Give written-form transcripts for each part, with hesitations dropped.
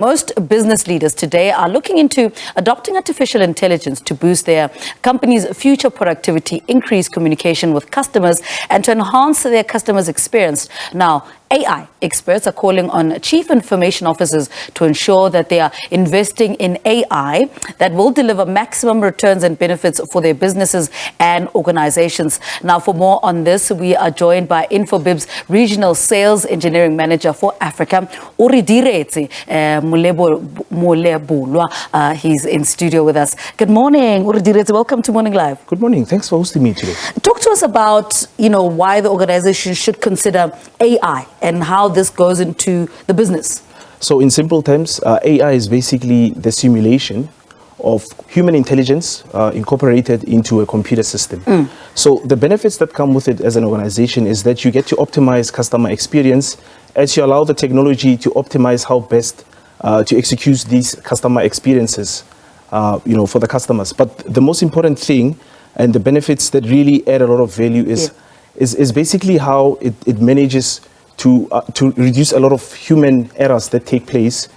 Most business leaders today are looking into adopting artificial intelligence to boost their company's future productivity, increase communication with customers, and to enhance their customers' experience. Now, AI experts are calling on chief information officers to ensure that they are investing in AI that will deliver maximum returns and benefits for their businesses and organizations. Now, for more on this, we are joined by infobip's Regional Sales Engineering Manager for Africa, Orediretse Moleboloa. He's in studio with us. Good morning, Orediretse. Welcome to Morning Live. Good morning. Thanks for hosting me today. Talk to us about, why the organization should consider AI and how this goes into the business. So in simple terms, AI is basically the simulation of human intelligence incorporated into a computer system. So the benefits that come with it as an organization is that you get to optimize customer experience as you allow the technology to optimize how best to execute these customer experiences, for the customers. But the most important thing and the benefits that really add a lot of value is basically how it manages to reduce a lot of human errors that take place,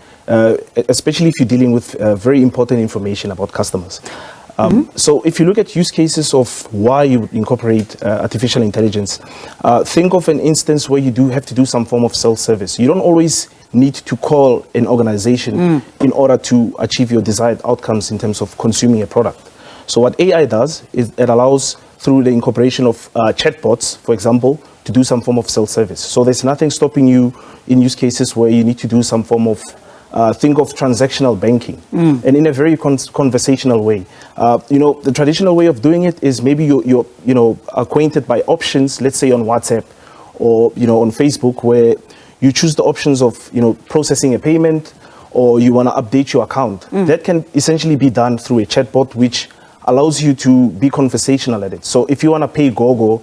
especially if you're dealing with very important information about customers. So if you look at use cases of why you would incorporate artificial intelligence, think of an instance where you do have to do some form of self-service. You don't always need to call an organization in order to achieve your desired outcomes in terms of consuming a product. So what AI does is it allows, through the incorporation of chatbots, for example, to do some form of self-service. So there's nothing stopping you in use cases where you need to do some form of think of transactional banking, and in a very conversational way. The traditional way of doing it is maybe you're acquainted by options, let's say on WhatsApp or on Facebook, where you choose the options of processing a payment, or you want to update your account. That can essentially be done through a chatbot, which allows you to be conversational at it. So if you want to pay Gogo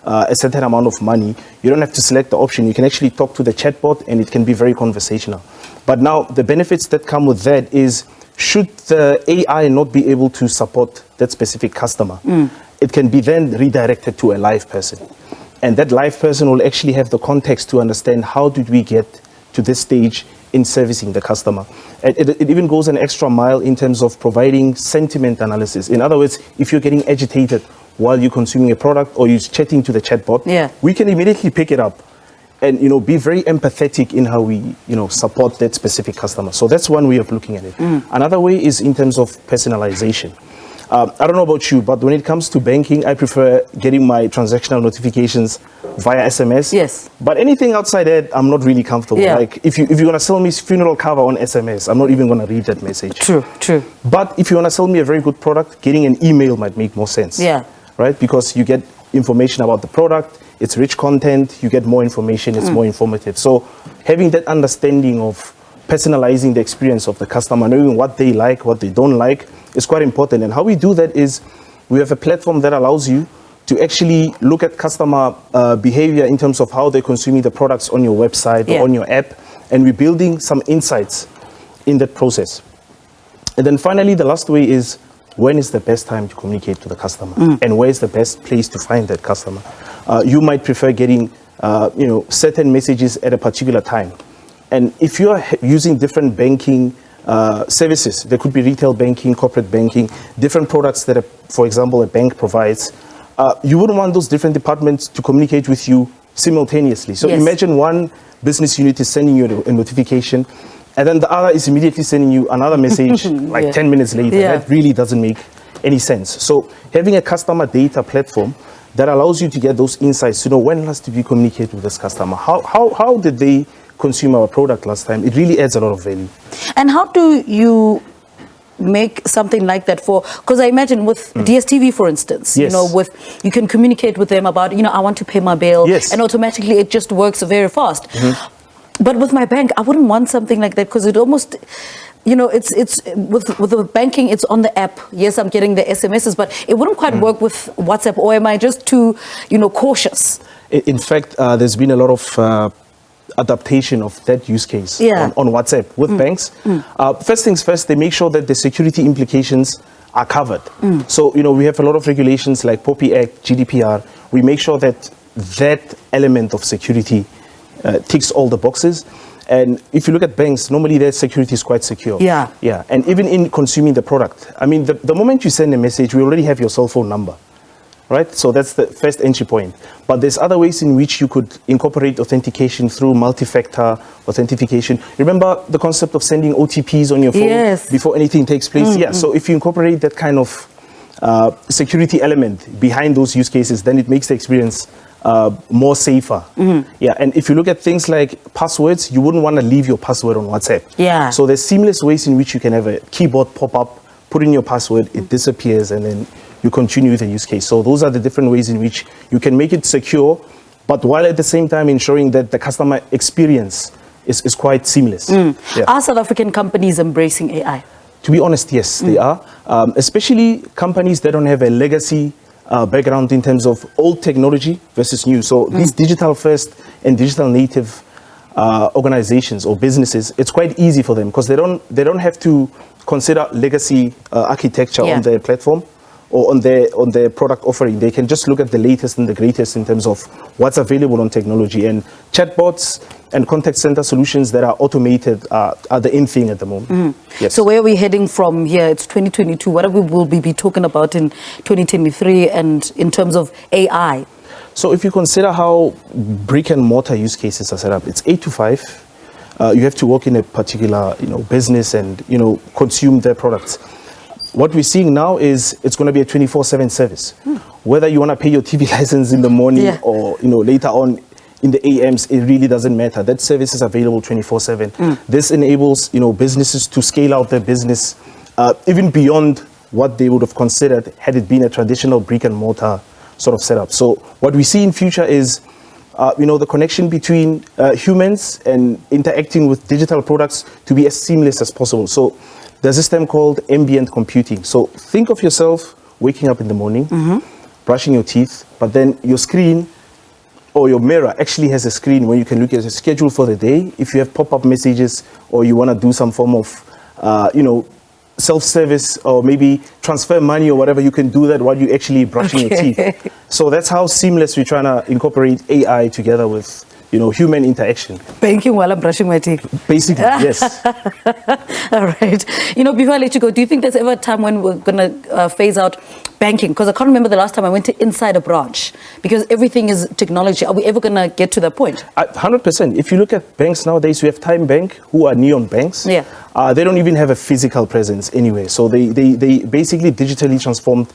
a certain amount of money, you don't have to select the option. You can actually talk to the chatbot, and it can be very conversational. But now the benefits that come with that is, should the AI not be able to support that specific customer, it can be then redirected to a live person. And that live person will actually have the context to understand how did we get to this stage in servicing the customer. It even goes an extra mile in terms of providing sentiment analysis. In other words, if you're getting agitated while you're consuming a product or you're chatting to the chatbot, we can immediately pick it up and be very empathetic in how we support that specific customer. So that's one way of looking at it. Another way is in terms of personalization. I don't know about you, but when it comes to banking, I prefer getting my transactional notifications via SMS. Yes. But anything outside that, I'm not really comfortable. Like if you're gonna sell me funeral cover on SMS, I'm not even gonna read that message. True. But if you wanna sell me a very good product, getting an email might make more sense. Right? Because you get information about the product, it's rich content, you get more information, it's more informative. So having that understanding of personalizing the experience of the customer, knowing what they like, what they don't like, is quite important. And how we do that is we have a platform that allows you to actually look at customer behavior in terms of how they're consuming the products on your website or on your app, and we're building some insights in that process. And then finally, the last way is, when is the best time to communicate to the customer, and where is the best place to find that customer? You might prefer getting certain messages at a particular time. And if you are using different banking services, there could be retail banking, corporate banking, different products that, for example, a bank provides, you wouldn't want those different departments to communicate with you simultaneously. So imagine one business unit is sending you a notification, and then the other is immediately sending you another message like 10 minutes later. That really doesn't make any sense. So having a customer data platform that allows you to get those insights to know when last did you communicate with this customer, how did they consume our product last time, it really adds a lot of value. And how do you make something like that because I imagine with DSTV, for instance, you can communicate with them about, I want to pay my bill, and automatically it just works very fast. But with my bank, I wouldn't want something like that, because it almost, it's with the banking, it's on the app. Yes, I'm getting the SMSs, but it wouldn't quite work with WhatsApp. Or am I just too, cautious? In fact, there's been a lot of adaptation of that use case on WhatsApp with banks. First things first, they make sure that the security implications are covered. So, we have a lot of regulations like POPI Act, GDPR. We make sure that that element of security ticks all the boxes. And if you look at banks, normally their security is quite secure. Yeah. Yeah. And even in consuming the product, I mean, the moment you send a message, we already have your cell phone number, right? So that's the first entry point. But there's other ways in which you could incorporate authentication through multi-factor authentication. Remember the concept of sending OTPs on your phone Yes. before anything takes place? Yeah. So if you incorporate that kind of security element behind those use cases, then it makes the experience more safer. Yeah, and if you look at things like passwords, you wouldn't want to leave your password on WhatsApp. Yeah. So there's seamless ways in which you can have a keyboard pop up, put in your password, it disappears, and then you continue with the use case. So those are the different ways in which you can make it secure, but while at the same time ensuring that the customer experience is quite seamless. Yeah. Are South African companies embracing AI? To be honest, yes, they are. Especially companies that don't have a legacy background in terms of old technology versus new. So these digital first and digital native organizations or businesses, it's quite easy for them because they don't have to consider legacy architecture on their platform or on their product offering. They can just look at the latest and the greatest in terms of what's available on technology. And chatbots and contact center solutions that are automated are the in thing at the moment. Yes. So where are we heading from here? It's 2022. What will we be talking about in 2023 and in terms of AI? So if you consider how brick and mortar use cases are set up, it's 8 to 5. You have to work in a particular business and consume their products. What we're seeing now is it's going to be a 24/7 service. Whether you want to pay your TV license in the morning or later on in the AMs, it really doesn't matter. That service is available 24/7. This enables businesses to scale out their business even beyond what they would have considered had it been a traditional brick and mortar sort of setup. So what we see in future is the connection between humans and interacting with digital products to be as seamless as possible. So there's a system called ambient computing. So think of yourself waking up in the morning, brushing your teeth, but then your screen or your mirror actually has a screen where you can look at a schedule for the day. If you have pop-up messages or you want to do some form of, self-service or maybe transfer money or whatever, you can do that while you're actually brushing your teeth. So that's how seamless we're trying to incorporate AI together with human interaction. Banking while I'm brushing my teeth. Basically, yes. All right. Before I let you go, do you think there's ever a time when we're going to phase out banking? Because I can't remember the last time I went to inside a branch because everything is technology. Are we ever going to get to that point? 100%. If you look at banks nowadays, we have Time Bank, who are neon banks. Yeah. They don't even have a physical presence anyway. So they basically digitally transformed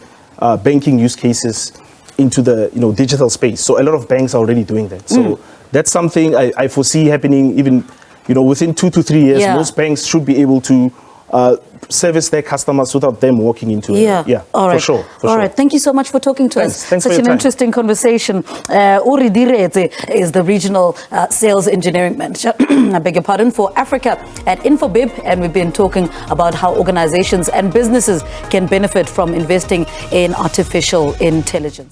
banking use cases into the digital space. So a lot of banks are already doing that. So that's something I foresee happening even within 2 to 3 years. Most banks should be able to service their customers without them walking into it. Yeah, all right. For sure. All right. Thank you so much for talking to us. Thanks Such for your an time. interesting conversation. Orediretse is the regional sales engineering manager, I beg your pardon, for Africa at Infobip, and we've been talking about how organizations and businesses can benefit from investing in artificial intelligence.